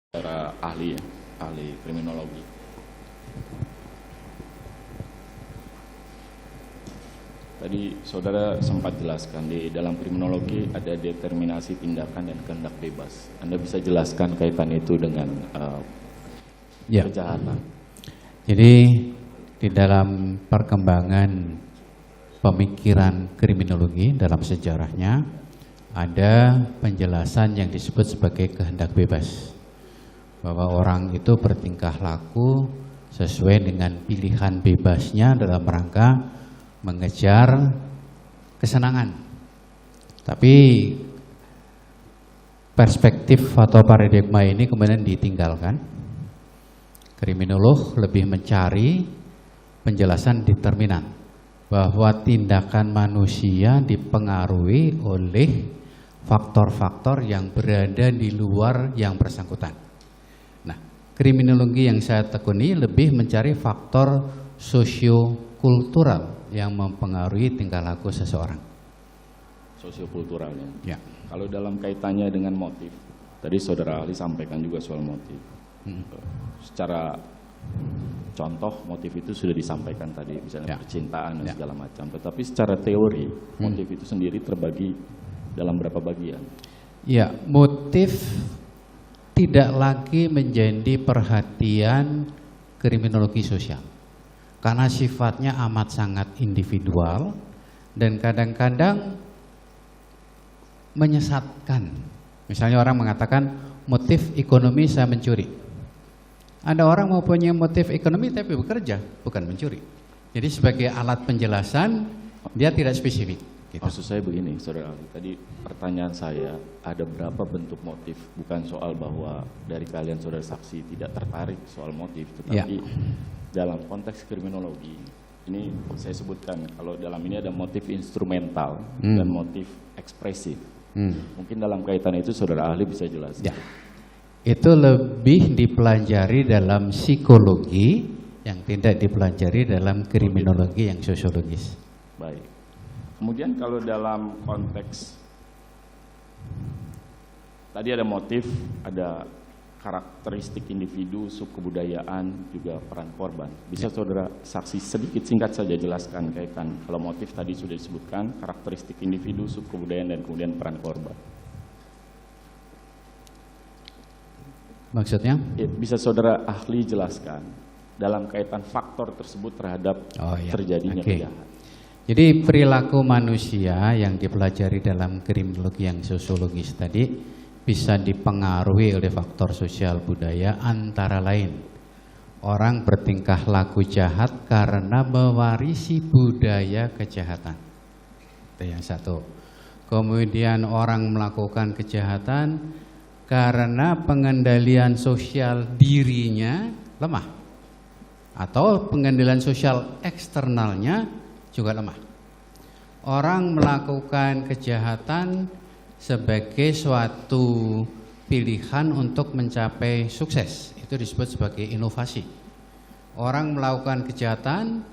Para ahli kriminologi. Tadi saudara sempat jelaskan di dalam kriminologi ada determinasi tindakan dan kehendak bebas. Anda bisa jelaskan kaitan itu dengan kejahatan? Jadi di dalam perkembangan pemikiran kriminologi dalam sejarahnya ada penjelasan yang disebut sebagai kehendak bebas, bahwa orang itu bertingkah laku sesuai dengan pilihan bebasnya dalam rangka mengejar kesenangan. Tapi perspektif atau paradigma ini kemudian ditinggalkan. Kriminolog lebih mencari penjelasan determinan, bahwa tindakan manusia dipengaruhi oleh faktor-faktor yang berada di luar yang bersangkutan. Kriminologi yang saya tekuni lebih mencari faktor sosiokultural yang mempengaruhi tingkah laku seseorang. Sosiokulturalnya. Ya. Kalau dalam kaitannya dengan motif, tadi saudara ahli sampaikan juga soal motif. Secara contoh motif itu sudah disampaikan tadi, misalnya percintaan dan segala macam. Tetapi secara teori motif itu sendiri terbagi dalam berapa bagian? Ya, motif tidak lagi menjadi perhatian kriminologi sosial karena sifatnya amat sangat individual dan kadang-kadang menyesatkan. Misalnya orang mengatakan motif ekonomi saya mencuri. Ada orang mempunyai motif ekonomi tapi bekerja, bukan mencuri. Jadi sebagai alat penjelasan dia tidak spesifik. Gitu. Maksud saya begini, saudara ahli. Tadi pertanyaan saya, ada berapa bentuk motif? Bukan soal bahwa dari kalian saudara saksi tidak tertarik soal motif, tetapi dalam konteks kriminologi, ini saya sebutkan, kalau dalam ini ada motif instrumental dan motif ekspresif. Mungkin dalam kaitan itu saudara ahli bisa jelaskan. Itu lebih dipelajari dalam psikologi yang tidak dipelajari dalam kriminologi yang sosiologis. Baik. Kemudian kalau dalam konteks tadi ada motif, ada karakteristik individu, subkebudayaan, juga peran korban. Bisa saudara saksi sedikit singkat saja jelaskan kaitan, kalau motif tadi sudah disebutkan, karakteristik individu, subkebudayaan, dan kemudian peran korban. Maksudnya? Ya, bisa saudara ahli jelaskan dalam kaitan faktor tersebut terhadap terjadinya kejahatan. Jadi perilaku manusia yang dipelajari dalam kriminologi yang sosiologis tadi bisa dipengaruhi oleh faktor sosial budaya, antara lain orang bertingkah laku jahat karena mewarisi budaya kejahatan. Itu yang satu. Kemudian orang melakukan kejahatan karena pengendalian sosial dirinya lemah atau pengendalian sosial eksternalnya juga lemah. Orang melakukan kejahatan sebagai suatu pilihan untuk mencapai sukses, itu disebut sebagai inovasi. Orang melakukan kejahatan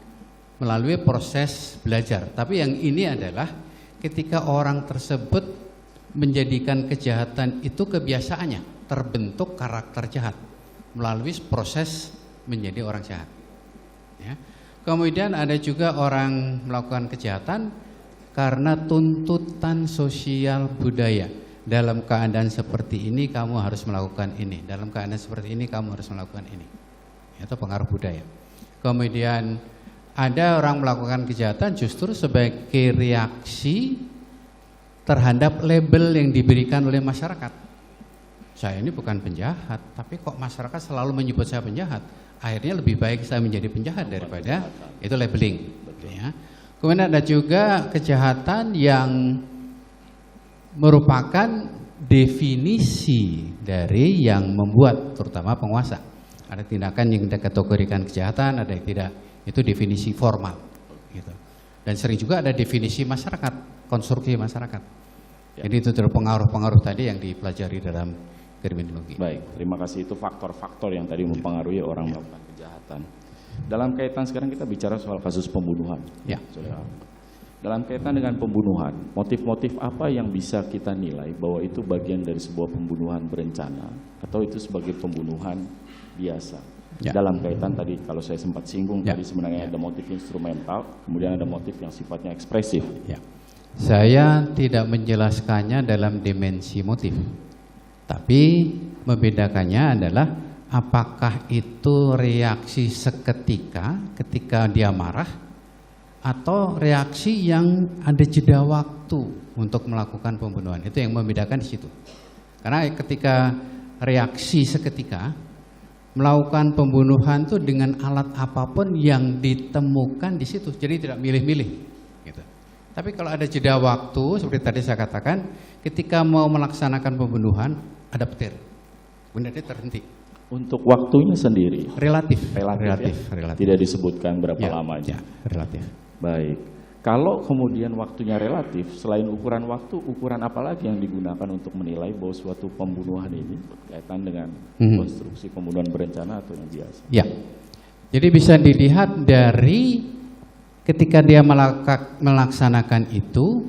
melalui proses belajar, tapi yang ini adalah ketika orang tersebut menjadikan kejahatan itu kebiasaannya, terbentuk karakter jahat melalui proses menjadi orang jahat. Ya. Kemudian ada juga orang melakukan kejahatan karena tuntutan sosial budaya. Dalam keadaan seperti ini kamu harus melakukan ini. Dalam keadaan seperti ini kamu harus melakukan ini. Itu pengaruh budaya. Kemudian ada orang melakukan kejahatan justru sebagai reaksi terhadap label yang diberikan oleh masyarakat. Saya ini bukan penjahat, tapi kok masyarakat selalu menyebut saya penjahat. Akhirnya lebih baik saya menjadi penjahat daripada itu labeling. Ya. Kemudian ada juga kejahatan yang merupakan definisi dari yang membuat, terutama penguasa. Ada tindakan yang dikategorikan kejahatan, ada yang tidak. Itu definisi formal. Gitu. Dan sering juga ada definisi masyarakat, konstruksi masyarakat. Jadi itu pengaruh-pengaruh tadi yang dipelajari dalam kriminologi. Baik, terima kasih. Itu faktor-faktor yang tadi mempengaruhi orang melakukan kejahatan. Dalam kaitan sekarang kita bicara soal kasus pembunuhan. Ya. dalam kaitan dengan pembunuhan, motif-motif apa yang bisa kita nilai bahwa itu bagian dari sebuah pembunuhan berencana atau itu sebagai pembunuhan biasa? Dalam kaitan tadi kalau saya sempat singgung tadi sebenarnya ada motif instrumental, kemudian ada motif yang sifatnya ekspresif. Saya tidak menjelaskannya dalam dimensi motif, tapi membedakannya adalah apakah itu reaksi seketika ketika dia marah atau reaksi yang ada jeda waktu untuk melakukan pembunuhan. Itu yang membedakan di situ. Karena ketika reaksi seketika melakukan pembunuhan itu dengan alat apapun yang ditemukan di situ, jadi tidak milih-milih. Gitu. Tapi kalau ada jeda waktu, seperti tadi saya katakan, ketika mau melaksanakan pembunuhan ada petir, kemudian dia terhenti. Untuk waktunya sendiri Relatif. tidak disebutkan berapa lamanya. Relatif. Baik, kalau kemudian waktunya relatif, selain ukuran waktu, ukuran apa lagi yang digunakan untuk menilai bahwa suatu pembunuhan ini berkaitan dengan konstruksi pembunuhan berencana atau yang biasa? Ya, jadi bisa dilihat dari ketika dia melaksanakan itu,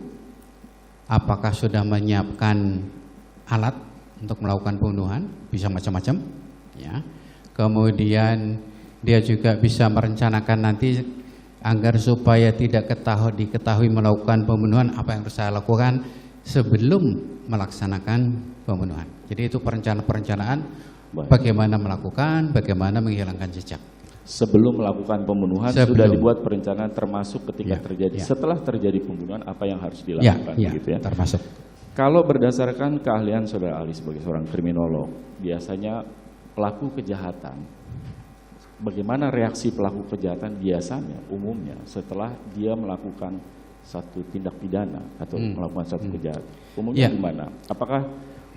apakah sudah menyiapkan alat untuk melakukan pembunuhan, bisa macam-macam. Ya. Kemudian dia juga bisa merencanakan nanti agar supaya tidak diketahui melakukan pembunuhan, apa yang harus saya lakukan sebelum melaksanakan pembunuhan. Jadi itu perencanaan bagaimana melakukan, bagaimana menghilangkan jejak. Sebelum melakukan pembunuhan sudah dibuat perencanaan termasuk ketika terjadi. Setelah terjadi pembunuhan apa yang harus dilakukan, begitu ya? Termasuk. Kalau berdasarkan keahlian Saudara Ali sebagai seorang kriminolog, biasanya pelaku kejahatan, bagaimana reaksi pelaku kejahatan biasanya, umumnya setelah dia melakukan satu tindak pidana atau melakukan satu kejahatan, umumnya gimana? Apakah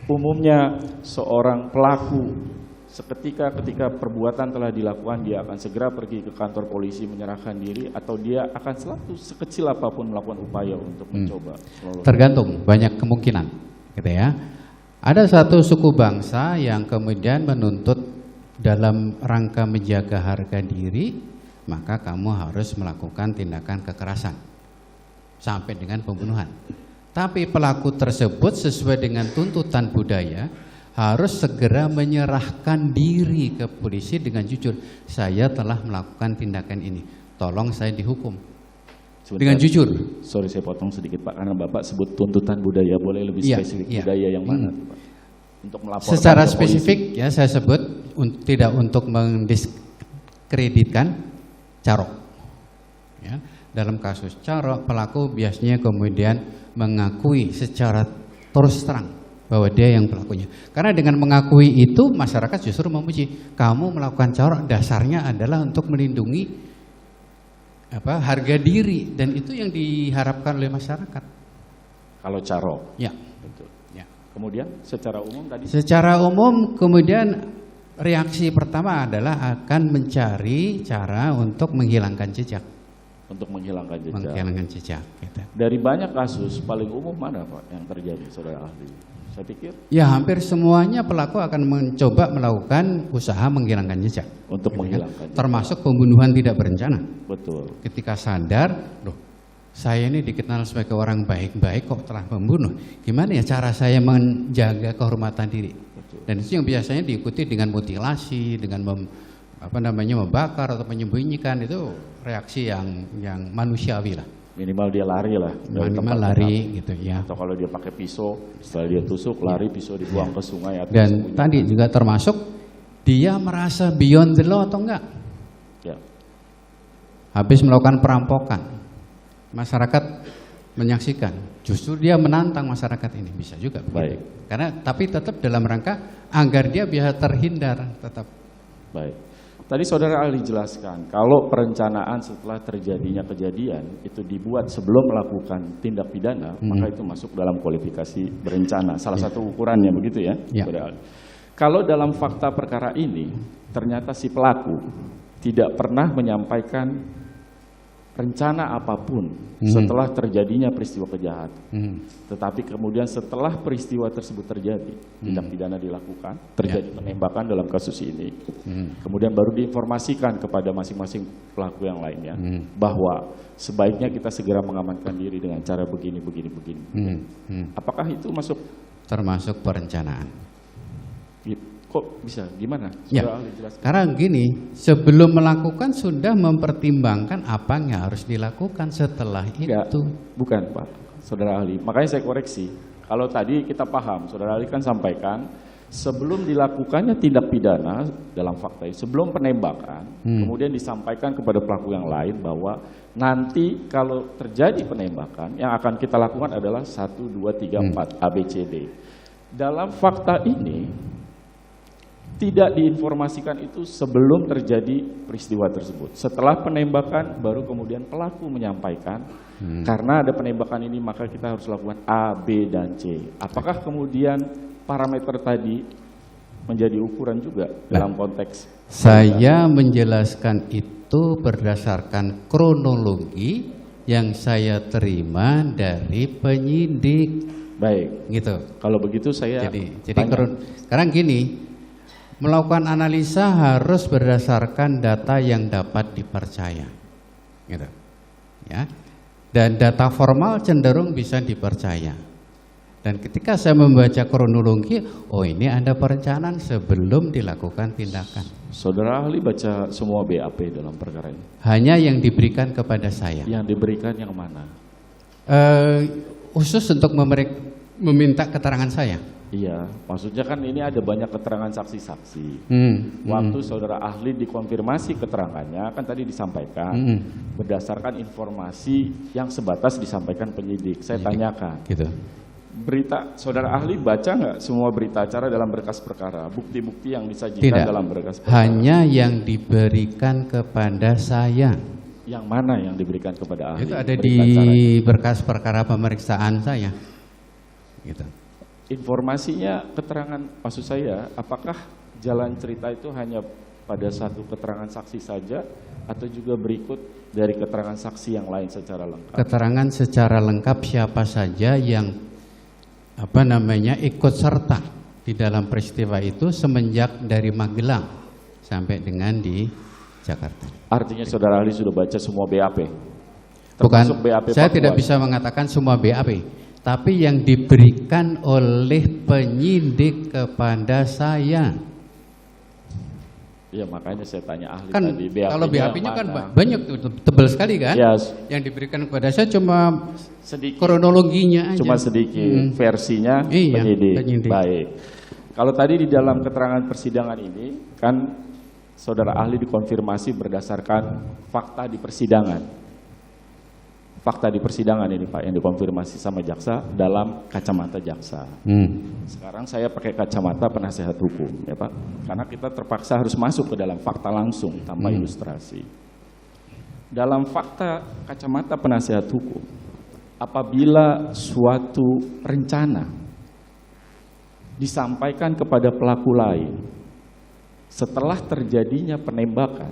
umumnya seorang pelaku ketika perbuatan telah dilakukan dia akan segera pergi ke kantor polisi menyerahkan diri, atau dia akan selalu sekecil apapun melakukan upaya untuk mencoba? Tergantung, banyak kemungkinan, gitu ya. Ada satu suku bangsa yang kemudian menuntut dalam rangka menjaga harga diri, maka kamu harus melakukan tindakan kekerasan sampai dengan pembunuhan. Tapi pelaku tersebut sesuai dengan tuntutan budaya harus segera menyerahkan diri ke polisi dengan jujur. Saya telah melakukan tindakan ini, tolong saya dihukum. Dengan jujur. Sorry saya potong sedikit Pak, karena Bapak sebut tuntutan budaya, boleh lebih spesifik budaya yang mana Pak? Untuk melaporkan secara spesifik ya saya sebut tidak untuk mendiskreditkan Carok. Ya, dalam kasus Carok pelaku biasanya kemudian mengakui secara terus terang bahwa dia yang pelakunya. Karena dengan mengakui itu masyarakat justru memuji, kamu melakukan Carok dasarnya adalah untuk melindungi harga diri, dan itu yang diharapkan oleh masyarakat. Kalau Carok. Ya. Betul. Ya. Kemudian secara umum tadi? Secara umum kemudian reaksi pertama adalah akan mencari cara untuk menghilangkan jejak. Untuk menghilangkan jejak. Menghilangkan jejak. Gitu. Dari banyak kasus paling umum mana Pak yang terjadi, Saudara Ahli? Saya pikir ya hampir semuanya pelaku akan mencoba melakukan usaha menghilangkan jejak. Untuk menghilangkan jejak. Termasuk pembunuhan tidak berencana. Betul. Ketika sadar, loh saya ini dikenal sebagai orang baik-baik kok telah membunuh. Gimana ya cara saya menjaga kehormatan diri? Betul. Dan itu yang biasanya diikuti dengan mutilasi, dengan membakar atau menyembunyikan. Itu reaksi yang manusiawi lah. Minimal dia lari lah. Minimal lari gitu ya. Atau kalau dia pakai pisau, setelah dia tusuk lari, pisau dibuang ke sungai atau dan tadi juga termasuk dia merasa beyond the law atau enggak. Ya. Habis melakukan perampokan, masyarakat menyaksikan, justru dia menantang masyarakat ini, bisa juga. Baik. Karena tapi tetap dalam rangka agar dia bisa terhindar tetap. Baik. Tadi Saudara Ali jelaskan, kalau perencanaan setelah terjadinya kejadian itu dibuat sebelum melakukan tindak pidana, maka itu masuk dalam kualifikasi berencana. Salah satu ukurannya begitu ya, Saudara Ali. Kalau dalam fakta perkara ini, ternyata si pelaku tidak pernah menyampaikan rencana apapun setelah terjadinya peristiwa kejahatan. Tetapi kemudian setelah peristiwa tersebut terjadi, tindak pidana dilakukan, terjadi penembakan dalam kasus ini. Kemudian baru diinformasikan kepada masing-masing pelaku yang lainnya bahwa sebaiknya kita segera mengamankan diri dengan cara begini. Apakah itu masuk? Termasuk perencanaan. Kok bisa? Gimana? Ya, Ahli jelaskan. karena gini, sebelum melakukan sudah mempertimbangkan apa yang harus dilakukan setelah Enggak, itu. bukan Pak, Saudara Ahli. Makanya saya koreksi. Kalau tadi kita paham, Saudara Ahli kan sampaikan, sebelum dilakukannya tindak pidana dalam fakta ini, sebelum penembakan, kemudian disampaikan kepada pelaku yang lain bahwa nanti kalau terjadi penembakan, yang akan kita lakukan adalah 1, 2, 3, 4, ABCD. Dalam fakta ini, tidak diinformasikan itu sebelum terjadi peristiwa tersebut. Setelah penembakan baru kemudian pelaku menyampaikan, karena ada penembakan ini maka kita harus lakukan A, B, dan C. Apakah kemudian parameter tadi menjadi ukuran juga dalam konteks? Saya menjelaskan itu berdasarkan kronologi yang saya terima dari penyidik. Baik, Gitu. kalau begitu saya Jadi tanya. sekarang gini, melakukan analisa harus berdasarkan data yang dapat dipercaya, gitu, ya. Dan data formal cenderung bisa dipercaya. Dan ketika saya membaca kronologi, oh ini ada perencanaan sebelum dilakukan tindakan. Saudara Ahli baca semua BAP dalam perkara ini. Hanya yang diberikan kepada saya. Yang diberikan yang mana? Khusus untuk meminta keterangan saya. Iya, maksudnya kan ini ada banyak keterangan saksi-saksi. Waktu Saudara Ahli dikonfirmasi keterangannya, kan tadi disampaikan berdasarkan informasi yang sebatas disampaikan penyidik. Saya tanyakan, Gitu. berita Saudara Ahli baca nggak semua berita acara dalam berkas perkara, bukti-bukti yang disajikan Tidak. dalam berkas perkara? Hanya yang diberikan kepada saya. Yang mana yang diberikan kepada Ahli? Itu ada Berita di acaranya. berkas perkara pemeriksaan saya. Gitu. Informasinya, keterangan, maksud saya, apakah jalan cerita itu hanya pada satu keterangan saksi saja atau juga berikut dari keterangan saksi yang lain secara lengkap? Keterangan secara lengkap siapa saja yang ikut serta di dalam peristiwa itu semenjak dari Magelang sampai dengan di Jakarta. Artinya Saudara Ahli sudah baca semua BAP? Bukan, Termasuk BAP saya Papua? tidak bisa mengatakan semua BAP. Tapi yang diberikan oleh penyidik kepada saya. Ya makanya saya tanya Ahli Kan tadi, BAP-nya kalau BAP-nya yang kan mana? banyak tuh, tebal sekali kan? Yes. Yang diberikan kepada saya cuma Sedikit, kronologinya aja. cuma sedikit, versinya Iya, penyidik. penyidik. Baik. Kalau tadi di dalam keterangan persidangan ini, kan Saudara Ahli dikonfirmasi berdasarkan fakta di persidangan. Fakta di persidangan ini Pak yang dikonfirmasi sama jaksa dalam kacamata jaksa. Sekarang saya pakai kacamata penasehat hukum ya Pak, karena kita terpaksa harus masuk ke dalam fakta langsung tanpa ilustrasi. Dalam fakta kacamata penasehat hukum, apabila suatu rencana disampaikan kepada pelaku lain setelah terjadinya penembakan,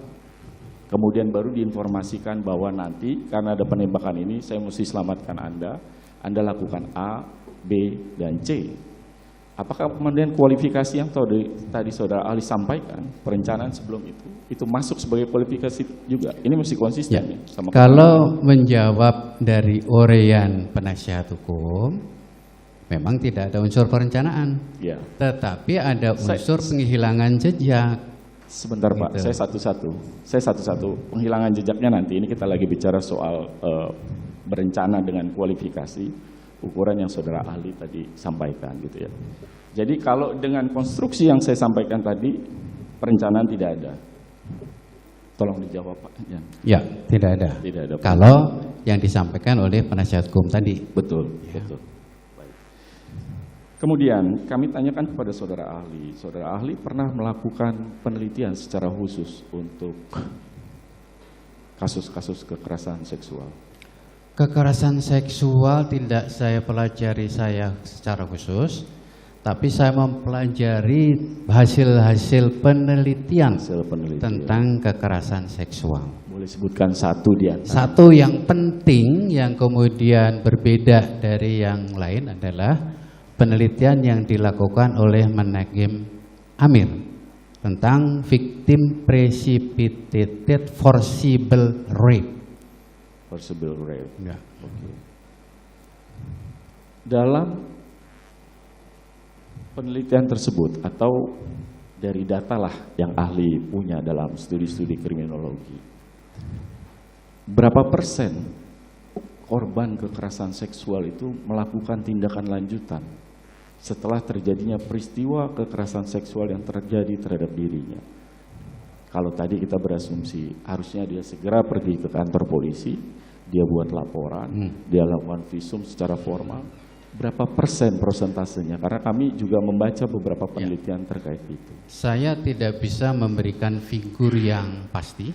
kemudian baru diinformasikan bahwa nanti karena ada penembakan ini saya mesti selamatkan Anda lakukan A, B, dan C. Apakah kemudian kualifikasi yang tadi Saudara Ahli sampaikan, perencanaan sebelum itu masuk sebagai kualifikasi juga? Ini mesti konsisten ya, sama Kalau menjawab dari uraian penasihat hukum, memang tidak ada unsur perencanaan. ya. Tetapi ada unsur penghilangan jejak. Sebentar Pak, Gitu. saya satu-satu penghilangan jejaknya nanti. Ini kita lagi bicara soal berencana dengan kualifikasi ukuran yang Saudara Ahli tadi sampaikan gitu ya. Jadi kalau dengan konstruksi yang saya sampaikan tadi, perencanaan tidak ada. Tolong dijawab Pak. Ya, tidak ada. Tidak ada. Kalau yang disampaikan oleh penasihat hukum tadi. Betul, betul. Baik. Kemudian kami tanyakan kepada Saudara Ahli pernah melakukan penelitian secara khusus untuk kasus-kasus kekerasan seksual? Kekerasan seksual tidak saya pelajari secara khusus, tapi saya mempelajari hasil-hasil penelitian Hasil penelitian. tentang kekerasan seksual. Boleh Boleh sebutkan satu di antara. Satu yang penting yang kemudian berbeda dari yang lain adalah penelitian yang dilakukan oleh Menagim Amir tentang victim precipitated forcible rape. Forcible rape. Ya. Oke. Dalam penelitian tersebut atau dari data lah yang ahli punya dalam studi-studi kriminologi, berapa persen korban kekerasan seksual itu melakukan tindakan lanjutan setelah terjadinya peristiwa kekerasan seksual yang terjadi terhadap dirinya? Kalau tadi kita berasumsi harusnya dia segera pergi ke kantor polisi, dia buat laporan, dia lakukan visum secara formal. Berapa persen prosentasenya? Karena kami juga membaca beberapa penelitian terkait itu. Saya tidak bisa memberikan figur yang pasti,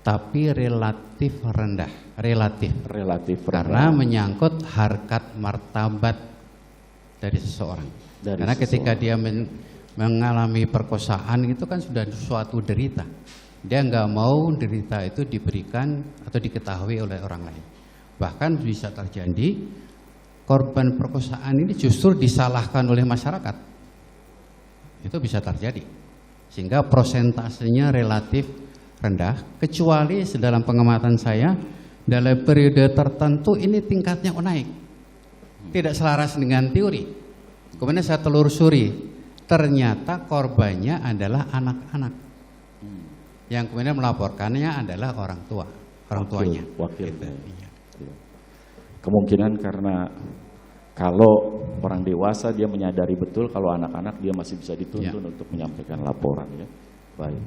tapi relatif rendah. Relatif rendah. Karena menyangkut harkat martabat dari seseorang. Karena ketika dia mengalami perkosaan itu kan sudah suatu derita. Dia nggak mau derita itu diberikan atau diketahui oleh orang lain. Bahkan bisa terjadi korban perkosaan ini justru disalahkan oleh masyarakat. Itu bisa terjadi. Sehingga prosentasenya relatif rendah, kecuali dalam pengamatan saya dalam periode tertentu ini tingkatnya naik. Tidak selaras dengan teori. Kemudian saya telusuri, ternyata korbannya adalah anak-anak. Yang kemudian melaporkannya adalah orang tuanya. Wakilnya. Gitu. Kemungkinan karena kalau orang dewasa dia menyadari betul, kalau anak-anak dia masih bisa dituntun untuk menyampaikan laporan, ya. Baik.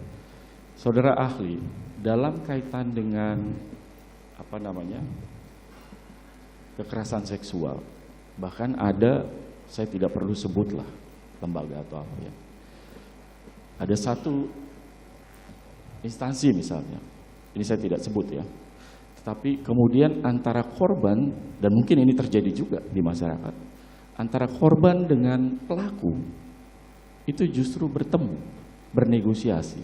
Saudara ahli, dalam kaitan dengan kekerasan seksual, bahkan ada, saya tidak perlu sebutlah lembaga atau apa, ya. Ada satu instansi misalnya, ini saya tidak sebut, ya. Tapi kemudian antara korban, dan mungkin ini terjadi juga di masyarakat, antara korban dengan pelaku itu justru bertemu, bernegosiasi,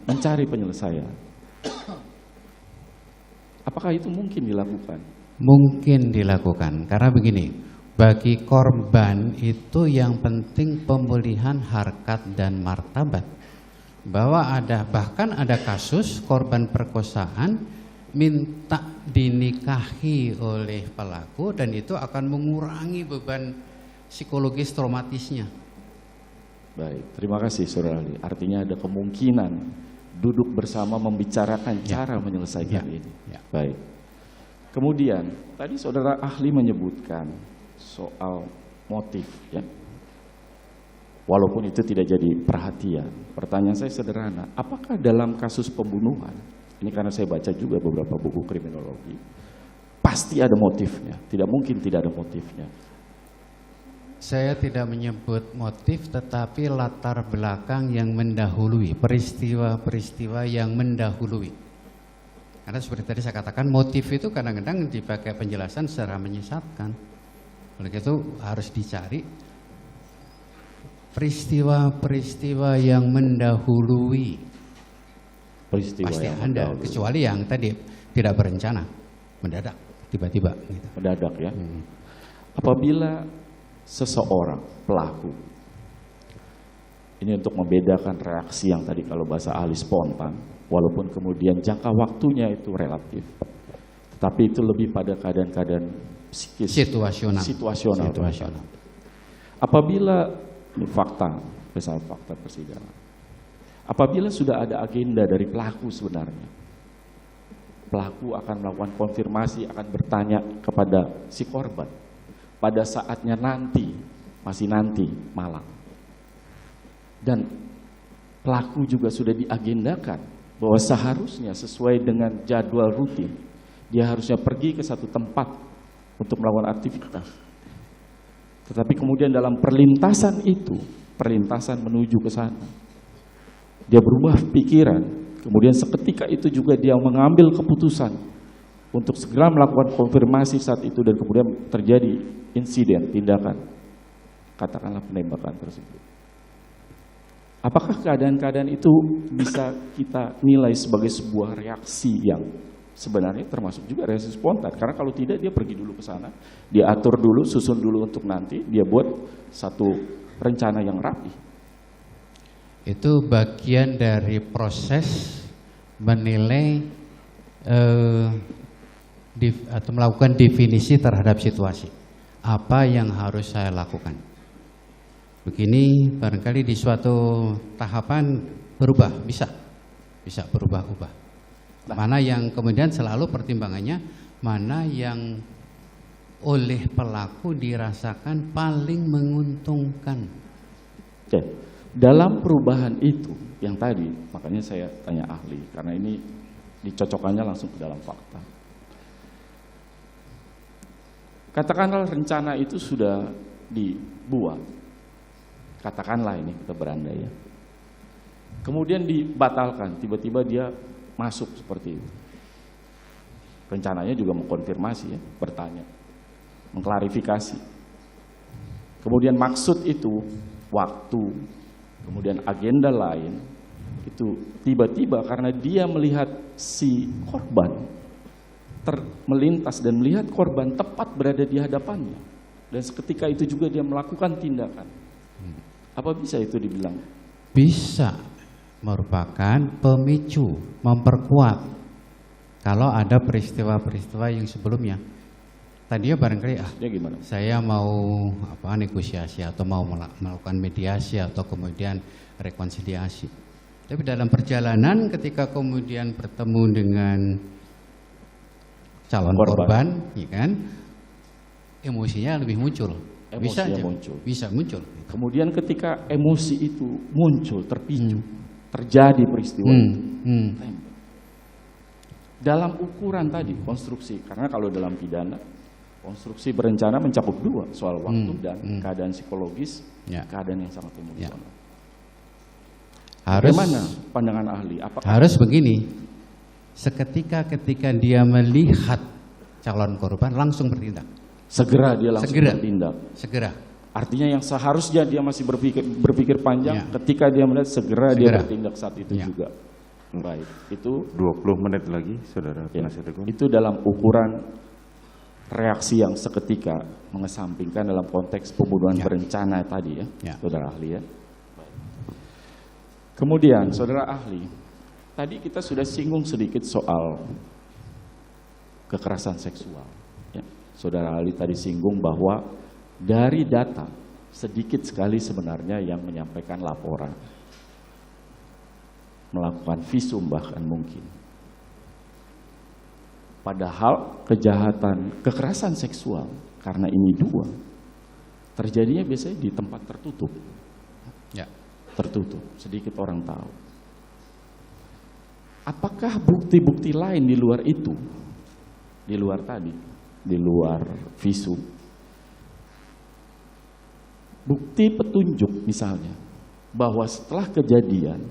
mencari penyelesaian. Apakah itu mungkin dilakukan? Mungkin dilakukan, karena begini, bagi korban itu yang penting pemulihan harkat dan martabat. Bahkan ada kasus korban perkosaan minta dinikahi oleh pelaku dan itu akan mengurangi beban psikologis traumatisnya. Baik, terima kasih Saudara Ali. Artinya ada kemungkinan duduk bersama membicarakan cara menyelesaikan ini. Baik. Kemudian tadi Saudara ahli menyebutkan soal motif, ya. Walaupun itu tidak jadi perhatian. Pertanyaan saya sederhana, apakah dalam kasus pembunuhan, ini karena saya baca juga beberapa buku kriminologi, pasti ada motifnya, tidak mungkin tidak ada motifnya. Saya tidak menyebut motif, tetapi latar belakang yang mendahului, peristiwa-peristiwa yang mendahului. Karena seperti tadi saya katakan, motif itu kadang-kadang dipakai penjelasan secara menyesatkan. Oleh itu harus dicari peristiwa-peristiwa yang mendahului. Peristiwa pasti yang ada, kecuali yang tadi tidak berencana, mendadak, tiba-tiba. Gitu. Mendadak, ya. Apabila seseorang pelaku, ini untuk membedakan reaksi yang tadi kalau bahasa ahli spontan, walaupun kemudian jangka waktunya itu relatif, tapi itu lebih pada keadaan-keadaan psikis, situasional. Apabila ini fakta, misalnya fakta persidangan, apabila sudah ada agenda dari pelaku sebenarnya, pelaku akan melakukan konfirmasi, akan bertanya kepada si korban pada saatnya nanti, masih nanti malam. Dan pelaku juga sudah diagendakan bahwa seharusnya sesuai dengan jadwal rutin, dia harusnya pergi ke satu tempat untuk melakukan aktivitas. Tetapi kemudian dalam perlintasan itu, perlintasan menuju ke sana, dia berubah pikiran, kemudian seketika itu juga dia mengambil keputusan untuk segera melakukan konfirmasi saat itu dan kemudian terjadi insiden, tindakan, katakanlah penembakan tersebut. Apakah keadaan-keadaan itu bisa kita nilai sebagai sebuah reaksi yang sebenarnya termasuk juga reaksi spontan? Karena kalau tidak, dia pergi dulu ke sana, dia atur dulu, susun dulu untuk nanti, dia buat satu rencana yang rapi. Itu bagian dari proses menilai atau melakukan definisi terhadap situasi. Apa yang harus saya lakukan? Begini, barangkali di suatu tahapan berubah, bisa berubah-ubah. Mana yang kemudian selalu pertimbangannya, mana yang oleh pelaku dirasakan paling menguntungkan. Oke, dalam perubahan itu yang tadi, makanya saya tanya ahli, karena ini dicocokkannya langsung ke dalam fakta. Katakanlah rencana itu sudah dibuat, katakanlah ini kita berandai ya. Kemudian dibatalkan, tiba-tiba dia masuk seperti itu. Rencananya juga mengkonfirmasi ya, bertanya, mengklarifikasi. Kemudian maksud itu, waktu, kemudian agenda lain, itu tiba-tiba karena dia melihat si korban melintas dan melihat korban tepat berada di hadapannya, dan seketika itu juga dia melakukan tindakan. Apa bisa itu dibilang? Bisa merupakan pemicu, memperkuat kalau ada peristiwa-peristiwa yang sebelumnya. Tadinya barangkali gimana? Saya mau negosiasi atau mau melakukan mediasi atau kemudian rekonsiliasi. Tapi dalam perjalanan ketika kemudian bertemu dengan calon korban, ya kan, emosinya lebih muncul. Bisa muncul. Kemudian ketika emosi itu muncul, terpicu, terjadi peristiwa itu. Dalam ukuran tadi, konstruksi, karena kalau dalam pidana, konstruksi berencana mencakup dua, soal waktu dan keadaan psikologis, keadaan yang sangat emosional. Bagaimana pandangan ahli? Harus begini. Seketika ketika dia melihat calon korban langsung bertindak. Segera dia langsung bertindak. Segera. Artinya yang seharusnya dia masih berpikir panjang, ketika dia melihat segera dia bertindak saat itu juga. Baik, itu 20 menit lagi, Saudara Penasihat Hukum. Itu dalam ukuran reaksi yang seketika, mengesampingkan dalam konteks pembunuhan berencana tadi ya, Saudara ahli ya. Kemudian Saudara ahli, tadi kita sudah singgung sedikit soal kekerasan seksual. Ya. Saudara ahli tadi singgung bahwa dari data sedikit sekali sebenarnya yang menyampaikan laporan, melakukan visum bahkan mungkin. Padahal kejahatan kekerasan seksual karena ini dua terjadinya biasanya di tempat tertutup. Ya, tertutup, sedikit orang tahu. Apakah bukti-bukti lain di luar itu, di luar tadi, di luar visum, bukti petunjuk misalnya, bahwa setelah kejadian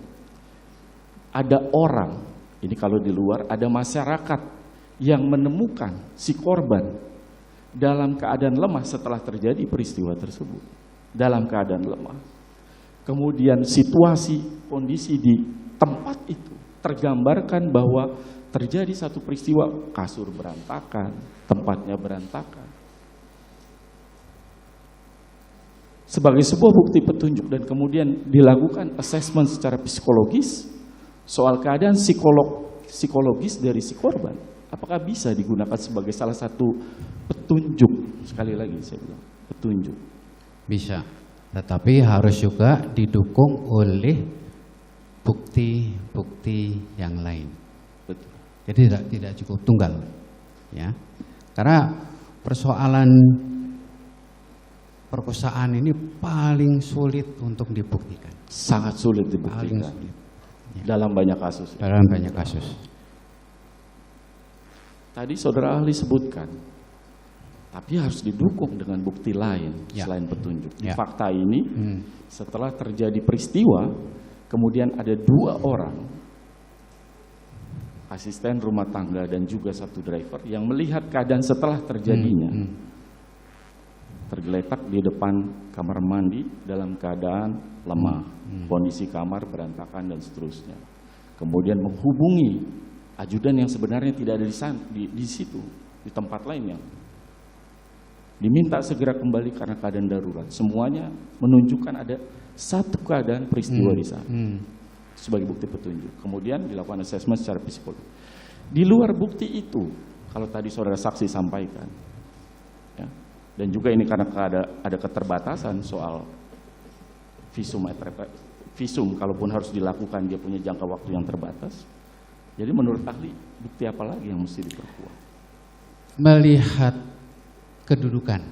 ada orang, ini kalau di luar ada masyarakat yang menemukan si korban dalam keadaan lemah setelah terjadi peristiwa tersebut, dalam keadaan lemah. Kemudian situasi, kondisi di tempat itu tergambarkan bahwa terjadi satu peristiwa, kasur berantakan, tempatnya berantakan. Sebagai sebuah bukti petunjuk dan kemudian dilakukan assessment secara psikologis soal keadaan psikologis dari si korban. Apakah bisa digunakan sebagai salah satu petunjuk? Sekali lagi saya bilang, petunjuk. Bisa, tetapi harus juga didukung oleh bukti-bukti yang lain. Betul. Jadi tidak cukup tunggal, ya. Karena persoalan perkosaan ini paling sulit untuk dibuktikan. Sangat sulit dibuktikan. Paling sulit. Ya. Dalam banyak kasus. Dalam banyak kasus. Tadi saudara ahli sebutkan, tapi harus didukung dengan bukti lain selain petunjuk. Di fakta ini, setelah terjadi peristiwa, kemudian ada dua orang, asisten rumah tangga dan juga satu driver yang melihat keadaan setelah terjadinya. tergeletak di depan kamar mandi dalam keadaan lemah, kondisi kamar berantakan dan seterusnya. Kemudian menghubungi ajudan yang sebenarnya tidak ada di situ, di tempat lainnya. Diminta segera kembali karena keadaan darurat. Semuanya menunjukkan ada satu keadaan peristiwa di sana sebagai bukti petunjuk. Kemudian dilakukan asesmen secara psikologis. Di luar bukti itu, kalau tadi saudara saksi sampaikan, ya, dan juga ini karena ada keterbatasan soal visum, kalaupun harus dilakukan dia punya jangka waktu yang terbatas. Jadi menurut ahli, bukti apa lagi yang mesti diperkuat? Melihat kedudukan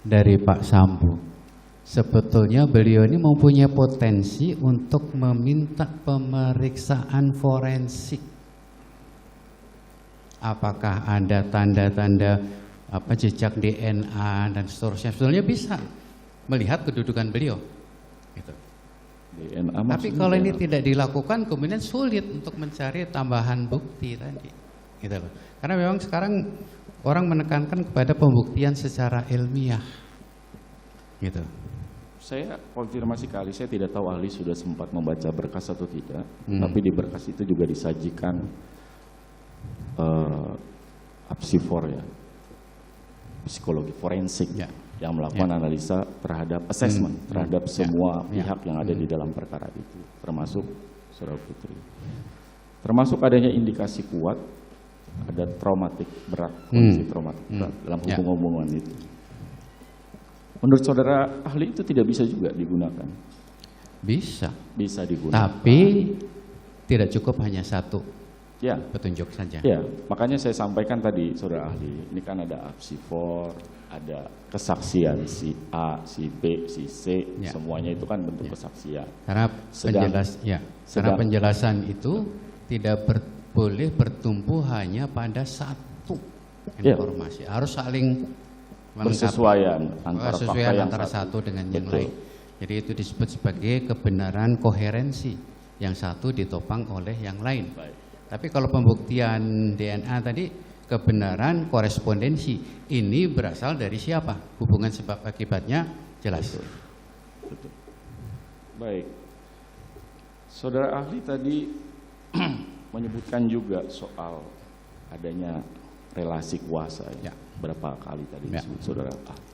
dari Pak Sambo, sebetulnya beliau ini mempunyai potensi untuk meminta pemeriksaan forensik. Apakah ada tanda-tanda jejak DNA dan seterusnya? Sebetulnya bisa melihat kedudukan beliau. Gitu. DNA. Tapi kalau ini tidak dilakukan, kemudian sulit untuk mencari tambahan bukti tadi. Gitu loh. Karena memang sekarang orang menekankan kepada pembuktian secara ilmiah, gitu. Saya konfirmasi ke ahli, saya tidak tahu ahli sudah sempat membaca berkas atau tidak, tapi di berkas itu juga disajikan apsifor, ya, psikologi forensik, ya, yang melakukan analisa terhadap assessment terhadap semua pihak yang ada di dalam perkara itu, termasuk saudara Putri. Termasuk adanya indikasi kuat ada traumatik berat, kondisi traumatik berat dalam hubungan itu. Menurut saudara ahli itu tidak bisa juga digunakan? Bisa digunakan. Tapi tidak cukup hanya satu petunjuk saja. Ya, makanya saya sampaikan tadi saudara ahli, ini kan ada apsifor, ada kesaksian si A, si B, si C, semuanya itu kan bentuk kesaksian. Karena penjelasan itu tidak boleh bertumpu hanya pada satu informasi, harus saling bersesuaian antara satu dengan yang lain. Jadi itu disebut sebagai kebenaran koherensi, yang satu ditopang oleh yang lain. Tapi kalau pembuktian DNA tadi, kebenaran korespondensi, ini berasal dari siapa? Hubungan sebab akibatnya jelas. Betul. Baik, saudara ahli tadi menyebutkan juga soal adanya relasi kuasa, ya. Berapa kali tadi disebut saudara ahli.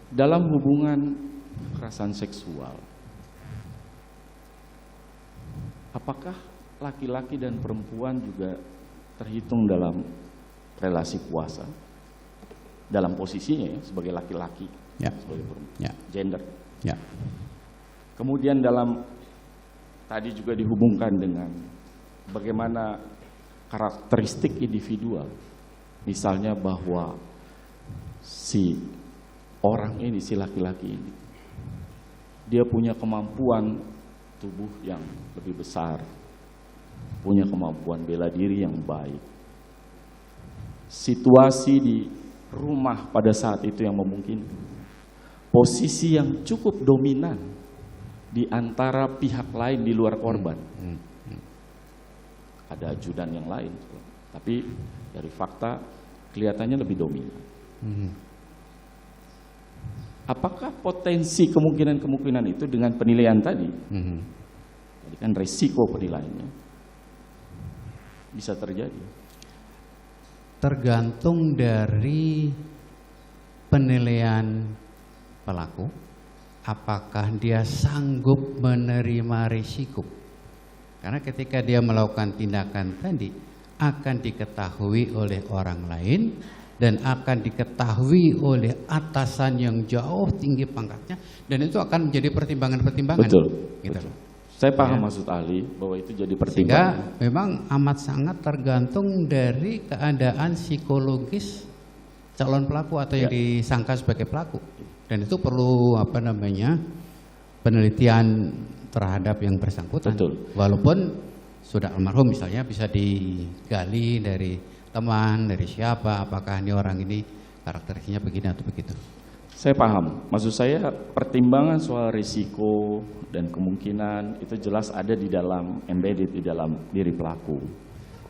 Dalam hubungan kekerasan seksual, apakah laki-laki dan perempuan juga terhitung dalam relasi kuasa? Dalam posisinya ya, sebagai laki-laki, sebagai perempuan, gender. Kemudian dalam tadi juga dihubungkan dengan bagaimana karakteristik individual, misalnya bahwa si orang ini, si laki-laki ini, dia punya kemampuan tubuh yang lebih besar, punya kemampuan bela diri yang baik. Situasi di rumah pada saat itu yang memungkinkan, posisi yang cukup dominan di antara pihak lain di luar korban. Ada ajudan yang lain, tapi dari fakta kelihatannya lebih dominan. Apakah potensi kemungkinan itu dengan penilaian tadi, jadi kan resiko penilaiannya bisa terjadi? Tergantung dari penilaian pelaku, apakah dia sanggup menerima risiko. Karena ketika dia melakukan tindakan tadi, akan diketahui oleh orang lain dan akan diketahui oleh atasan yang jauh tinggi pangkatnya, dan itu akan menjadi pertimbangan-pertimbangan. Betul. Gitu. Betul. Saya paham maksud ahli bahwa itu jadi pertimbangan. Sehingga memang amat sangat tergantung dari keadaan psikologis calon pelaku atau yang disangka sebagai pelaku, dan itu perlu penelitian terhadap yang bersangkutan. Betul. Walaupun sudah almarhum misalnya, bisa digali dari teman, dari siapa, apakah ini orang ini karakteristiknya begini atau begitu. Saya paham, maksud saya pertimbangan soal risiko dan kemungkinan itu jelas ada di dalam, embedded di dalam diri pelaku.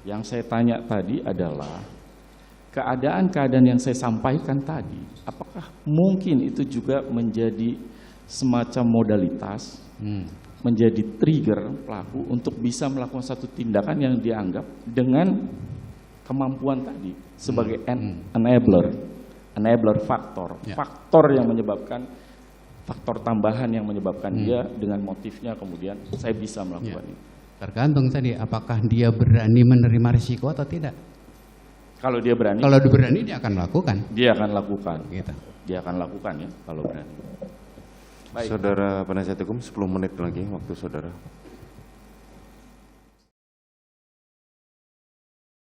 Yang saya tanya tadi adalah keadaan-keadaan yang saya sampaikan tadi, apakah mungkin itu juga menjadi semacam modalitas, menjadi trigger pelaku untuk bisa melakukan satu tindakan yang dianggap dengan kemampuan tadi sebagai enabler faktor, faktor yang menyebabkan, faktor tambahan yang menyebabkan dia dengan motifnya kemudian saya bisa melakukan itu. Tergantung tadi apakah dia berani menerima risiko atau tidak. Kalau dia berani, Kalau dia berani dia akan lakukan. dia akan lakukan. Gitu. Dia akan lakukan ya kalau berani. Baik. Saudara penasihat hukum, 10 menit lagi waktu saudara.